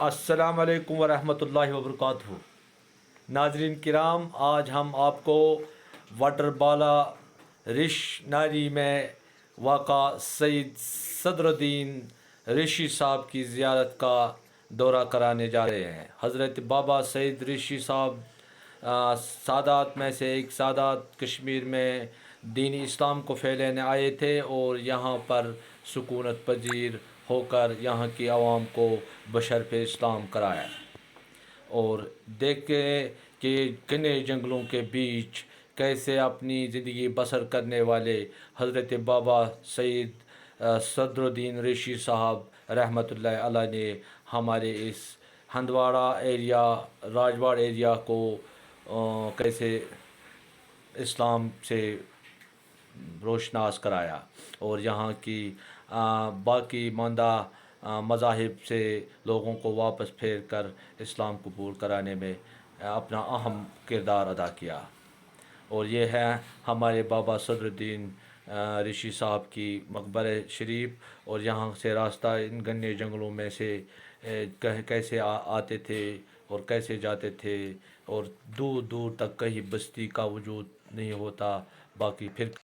السلام علیکم ورحمۃ اللہ وبرکاتہ۔ ناظرین کرام، آج ہم آپ کو واٹر بالا رش ناری میں واقع سید صدر الدین رشی صاحب کی زیارت کا دورہ کرانے جا رہے ہیں۔ حضرت بابا سید رشی صاحب سادات میں سے ایک سادات کشمیر میں دین اسلام کو پھیلانے آئے تھے اور یہاں پر سکونت پذیر ہو کر یہاں کی عوام کو بشرف اسلام کرایا، اور دیکھے کہ گھنے جنگلوں کے بیچ کیسے اپنی زندگی بسر کرنے والے حضرت بابا سید صدر الدین رشی صاحب رحمۃ اللہ علیہ نے ہمارے اس ہندواڑہ ایریا، راجواڑ ایریا کو کیسے اسلام سے روشناس کرایا، اور یہاں کی باقی ماندہ مذاہب سے لوگوں کو واپس پھیر کر اسلام قبول کرانے میں اپنا اہم کردار ادا کیا۔ اور یہ ہے ہمارے بابا صدر الدین رشی صاحب کی مقبرہ شریف، اور یہاں سے راستہ ان گھنے جنگلوں میں سے کیسے آتے تھے اور کیسے جاتے تھے، اور دور دور تک کہیں بستی کا وجود نہیں ہوتا، باقی پھر